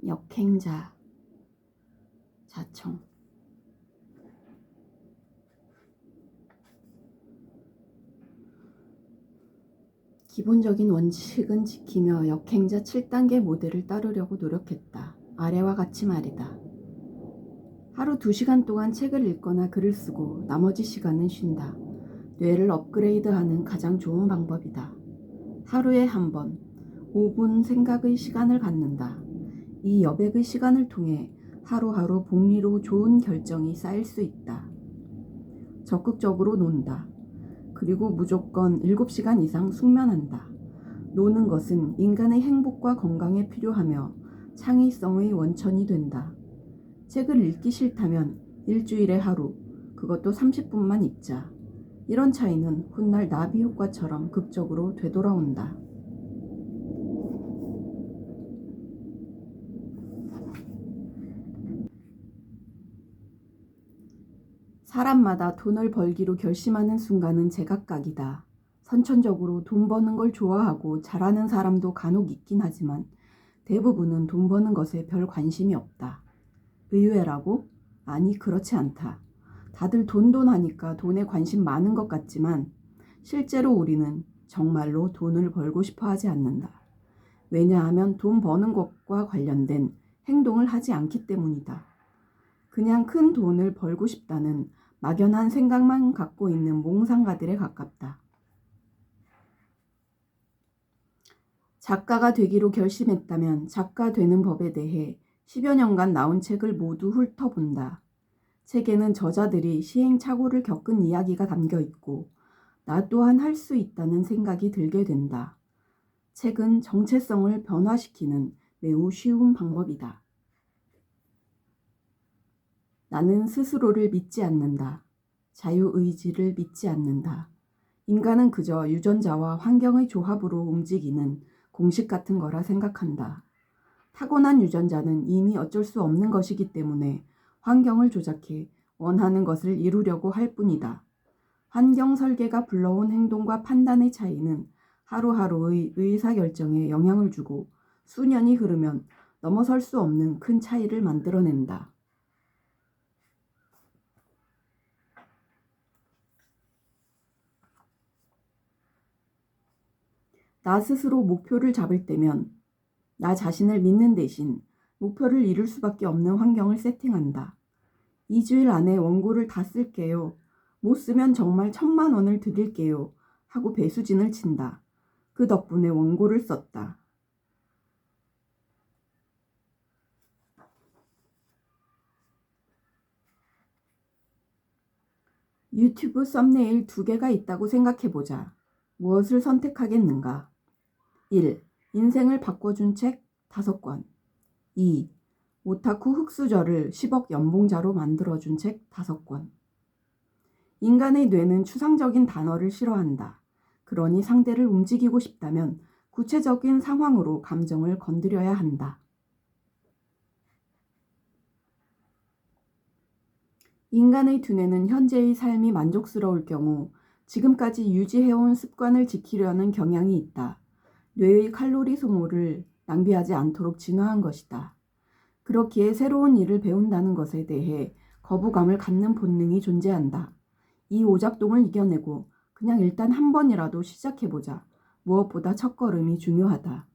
역행자 자청. 기본적인 원칙은 지키며 역행자 7단계 모델을 따르려고 노력했다. 아래와 같이 말이다. 하루 2시간 동안 책을 읽거나 글을 쓰고 나머지 시간은 쉰다. 뇌를 업그레이드하는 가장 좋은 방법이다. 하루에 한 번, 5분 생각의 시간을 갖는다. 이 여백의 시간을 통해 하루하루 복리로 좋은 결정이 쌓일 수 있다. 적극적으로 논다. 그리고 무조건 7시간 이상 숙면한다. 노는 것은 인간의 행복과 건강에 필요하며 창의성의 원천이 된다. 책을 읽기 싫다면 일주일에 하루, 그것도 30분만 읽자. 이런 차이는 훗날 나비 효과처럼 극적으로 되돌아온다. 사람마다 돈을 벌기로 결심하는 순간은 제각각이다. 선천적으로 돈 버는 걸 좋아하고 잘하는 사람도 간혹 있긴 하지만 대부분은 돈 버는 것에 별 관심이 없다. 의외라고? 아니, 그렇지 않다. 다들 돈 하니까 돈에 관심 많은 것 같지만 실제로 우리는 정말로 돈을 벌고 싶어 하지 않는다. 왜냐하면 돈 버는 것과 관련된 행동을 하지 않기 때문이다. 그냥 큰 돈을 벌고 싶다는 막연한 생각만 갖고 있는 몽상가들에 가깝다. 작가가 되기로 결심했다면 작가 되는 법에 대해 10여 년간 나온 책을 모두 훑어본다. 책에는 저자들이 시행착오를 겪은 이야기가 담겨 있고 나 또한 할 수 있다는 생각이 들게 된다. 책은 정체성을 변화시키는 매우 쉬운 방법이다. 나는 스스로를 믿지 않는다. 자유의지를 믿지 않는다. 인간은 그저 유전자와 환경의 조합으로 움직이는 공식 같은 거라 생각한다. 타고난 유전자는 이미 어쩔 수 없는 것이기 때문에 환경을 조작해 원하는 것을 이루려고 할 뿐이다. 환경 설계가 불러온 행동과 판단의 차이는 하루하루의 의사결정에 영향을 주고 수년이 흐르면 넘어설 수 없는 큰 차이를 만들어낸다. 나 스스로 목표를 잡을 때면 나 자신을 믿는 대신 목표를 이룰 수밖에 없는 환경을 세팅한다. 2주일 안에 원고를 다 쓸게요. 못 쓰면 정말 1,000,000원을 드릴게요. 하고 배수진을 친다. 그 덕분에 원고를 썼다. 유튜브 썸네일 2개가 있다고 생각해보자. 무엇을 선택하겠는가? 1. 인생을 바꿔준 책 5권. 2. 오타쿠 흑수저를 10억 연봉자로 만들어준 책 5권. 인간의 뇌는 추상적인 단어를 싫어한다. 그러니 상대를 움직이고 싶다면 구체적인 상황으로 감정을 건드려야 한다. 인간의 두뇌는 현재의 삶이 만족스러울 경우 지금까지 유지해온 습관을 지키려는 경향이 있다. 뇌의 칼로리 소모를 낭비하지 않도록 진화한 것이다. 그렇기에 새로운 일을 배운다는 것에 대해 거부감을 갖는 본능이 존재한다. 이 오작동을 이겨내고 그냥 일단 한 번이라도 시작해보자. 무엇보다 첫걸음이 중요하다.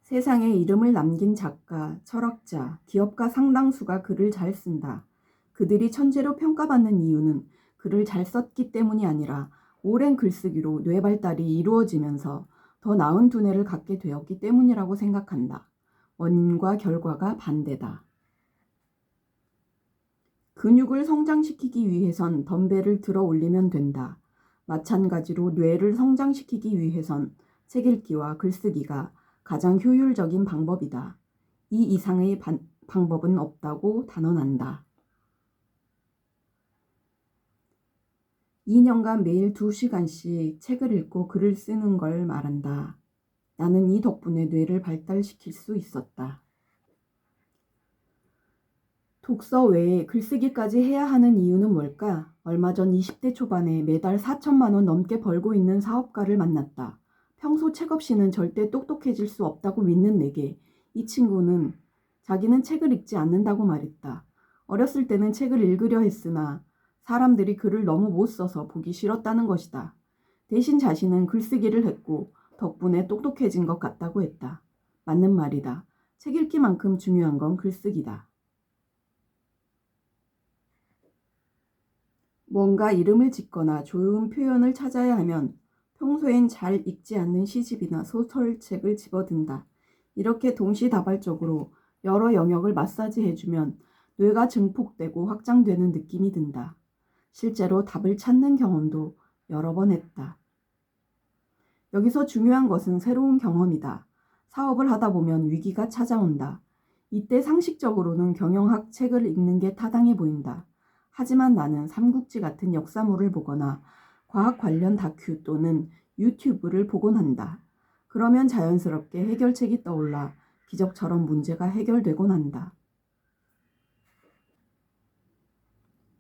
세상에 이름을 남긴 작가, 철학자, 기업가 상당수가 글을 잘 쓴다. 그들이 천재로 평가받는 이유는 글을 잘 썼기 때문이 아니라 오랜 글쓰기로 뇌 발달이 이루어지면서 더 나은 두뇌를 갖게 되었기 때문이라고 생각한다. 원인과 결과가 반대다. 근육을 성장시키기 위해선 덤벨을 들어 올리면 된다. 마찬가지로 뇌를 성장시키기 위해선 책 읽기와 글쓰기가 가장 효율적인 방법이다. 이 이상의 방법은 없다고 단언한다. 2년간 매일 2시간씩 책을 읽고 글을 쓰는 걸 말한다. 나는 이 덕분에 뇌를 발달시킬 수 있었다. 독서 외에 글쓰기까지 해야 하는 이유는 뭘까? 얼마 전 20대 초반에 매달 4,000만 원 넘게 벌고 있는 사업가를 만났다. 평소 책 없이는 절대 똑똑해질 수 없다고 믿는 내게 이 친구는 자기는 책을 읽지 않는다고 말했다. 어렸을 때는 책을 읽으려 했으나 사람들이 글을 너무 못 써서 보기 싫었다는 것이다. 대신 자신은 글쓰기를 했고 덕분에 똑똑해진 것 같다고 했다. 맞는 말이다. 책 읽기만큼 중요한 건 글쓰기다. 뭔가 이름을 짓거나 좋은 표현을 찾아야 하면 평소엔 잘 읽지 않는 시집이나 소설책을 집어든다. 이렇게 동시다발적으로 여러 영역을 마사지해주면 뇌가 증폭되고 확장되는 느낌이 든다. 실제로 답을 찾는 경험도 여러 번 했다. 여기서 중요한 것은 새로운 경험이다. 사업을 하다 보면 위기가 찾아온다. 이때 상식적으로는 경영학 책을 읽는 게 타당해 보인다. 하지만 나는 삼국지 같은 역사물을 보거나 과학 관련 다큐 또는 유튜브를 보곤 한다. 그러면 자연스럽게 해결책이 떠올라 기적처럼 문제가 해결되곤 한다.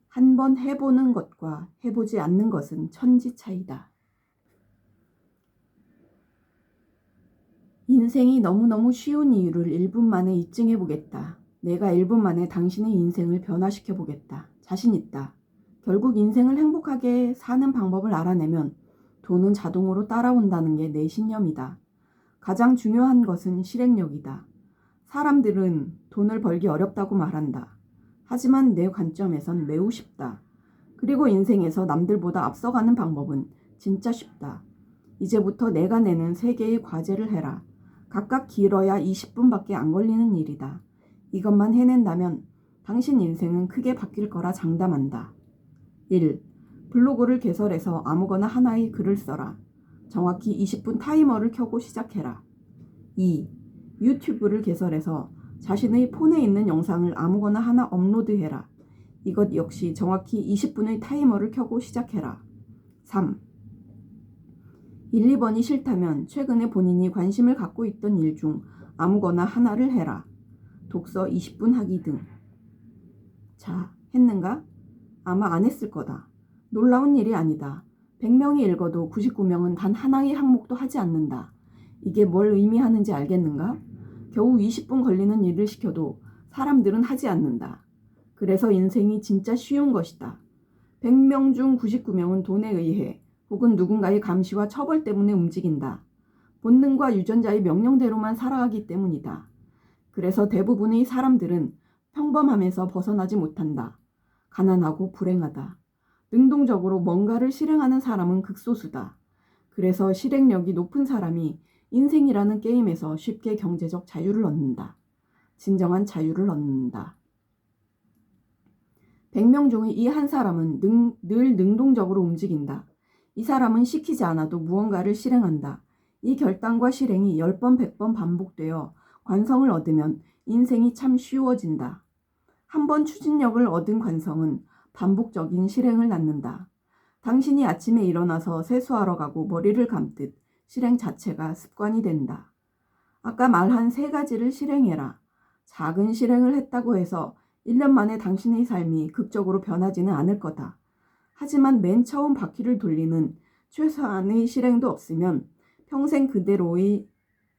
한번 해보는 것과 해보지 않는 것은 천지 차이다. 인생이 너무너무 쉬운 이유를 1분 만에 입증해 보겠다. 내가 1분 만에 당신의 인생을 변화시켜 보겠다. 자신 있다. 결국 인생을 행복하게 사는 방법을 알아내면 돈은 자동으로 따라온다는 게 내 신념이다. 가장 중요한 것은 실행력이다. 사람들은 돈을 벌기 어렵다고 말한다. 하지만 내 관점에선 매우 쉽다. 그리고 인생에서 남들보다 앞서가는 방법은 진짜 쉽다. 이제부터 내가 내는 3개의 과제를 해라. 각각 길어야 20분밖에 안 걸리는 일이다. 이것만 해낸다면 당신 인생은 크게 바뀔 거라 장담한다. 1. 블로그를 개설해서 아무거나 하나의 글을 써라. 정확히 20분 타이머를 켜고 시작해라. 2. 유튜브를 개설해서 자신의 폰에 있는 영상을 아무거나 하나 업로드해라. 이것 역시 정확히 20분의 타이머를 켜고 시작해라. 3. 1, 2번이 싫다면 최근에 본인이 관심을 갖고 있던 일 중 아무거나 하나를 해라. 독서 20분 하기 등. 자, 했는가? 아마 안 했을 거다. 놀라운 일이 아니다. 100명이 읽어도 99명은 단 하나의 항목도 하지 않는다. 이게 뭘 의미하는지 알겠는가? 겨우 20분 걸리는 일을 시켜도 사람들은 하지 않는다. 그래서 인생이 진짜 쉬운 것이다. 100명 중 99명은 돈에 의해 혹은 누군가의 감시와 처벌 때문에 움직인다. 본능과 유전자의 명령대로만 살아가기 때문이다. 그래서 대부분의 사람들은 평범함에서 벗어나지 못한다. 가난하고 불행하다. 능동적으로 뭔가를 실행하는 사람은 극소수다. 그래서 실행력이 높은 사람이 인생이라는 게임에서 쉽게 경제적 자유를 얻는다. 진정한 자유를 얻는다. 100명 중의 이 한 사람은 늘 능동적으로 움직인다. 이 사람은 시키지 않아도 무언가를 실행한다. 이 결단과 실행이 10번, 100번 반복되어 관성을 얻으면 인생이 참 쉬워진다. 한번 추진력을 얻은 관성은 반복적인 실행을 낳는다. 당신이 아침에 일어나서 세수하러 가고 머리를 감듯 실행 자체가 습관이 된다. 아까 말한 3가지를 실행해라. 작은 실행을 했다고 해서 1년 만에 당신의 삶이 극적으로 변하지는 않을 거다. 하지만 맨 처음 바퀴를 돌리는 최소한의 실행도 없으면 평생 그대로의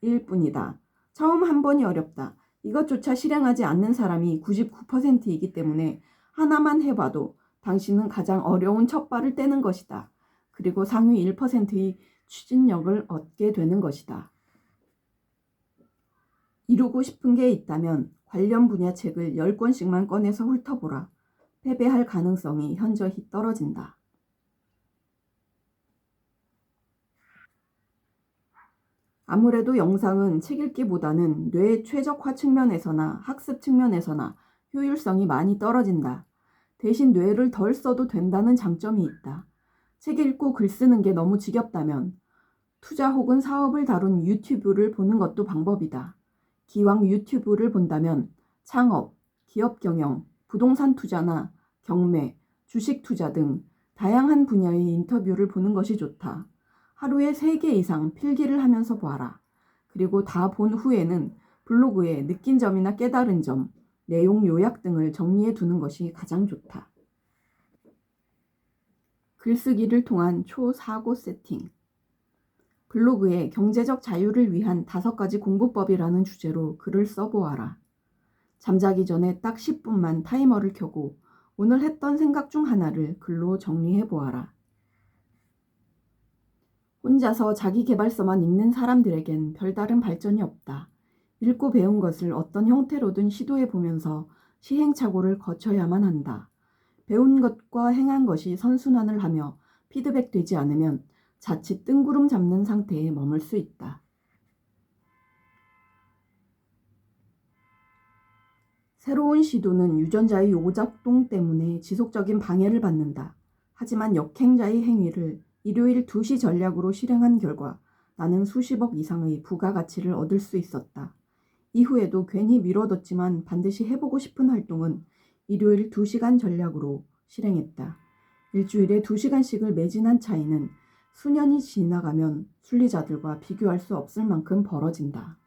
일 뿐이다. 처음 한 번이 어렵다. 이것조차 실행하지 않는 사람이 99%이기 때문에 하나만 해봐도 당신은 가장 어려운 첫 발을 떼는 것이다. 그리고 상위 1%의 추진력을 얻게 되는 것이다. 이루고 싶은 게 있다면 관련 분야 책을 10권씩만 꺼내서 훑어보라. 패배할 가능성이 현저히 떨어진다. 아무래도 영상은 책 읽기보다는 뇌 최적화 측면에서나 학습 측면에서나 효율성이 많이 떨어진다. 대신 뇌를 덜 써도 된다는 장점이 있다. 책 읽고 글 쓰는 게 너무 지겹다면 투자 혹은 사업을 다룬 유튜브를 보는 것도 방법이다. 기왕 유튜브를 본다면 창업, 기업 경영, 부동산 투자나 경매, 주식 투자 등 다양한 분야의 인터뷰를 보는 것이 좋다. 하루에 3개 이상 필기를 하면서 봐라. 그리고 다 본 후에는 블로그에 느낀 점이나 깨달은 점, 내용 요약 등을 정리해 두는 것이 가장 좋다. 글쓰기를 통한 초사고 세팅. 블로그에 경제적 자유를 위한 5가지 공부법이라는 주제로 글을 써보아라. 잠자기 전에 딱 10분만 타이머를 켜고 오늘 했던 생각 중 하나를 글로 정리해보아라. 혼자서 자기계발서만 읽는 사람들에겐 별다른 발전이 없다. 읽고 배운 것을 어떤 형태로든 시도해보면서 시행착오를 거쳐야만 한다. 배운 것과 행한 것이 선순환을 하며 피드백되지 않으면 자칫 뜬구름 잡는 상태에 머물 수 있다. 새로운 시도는 유전자의 오작동 때문에 지속적인 방해를 받는다. 하지만 역행자의 행위를 일요일 2시 전략으로 실행한 결과 나는 수십억 이상의 부가가치를 얻을 수 있었다. 이후에도 괜히 미뤄뒀지만 반드시 해보고 싶은 활동은 일요일 2시간 전략으로 실행했다. 일주일에 2시간씩을 매진한 차이는 수년이 지나가면 순리자들과 비교할 수 없을 만큼 벌어진다.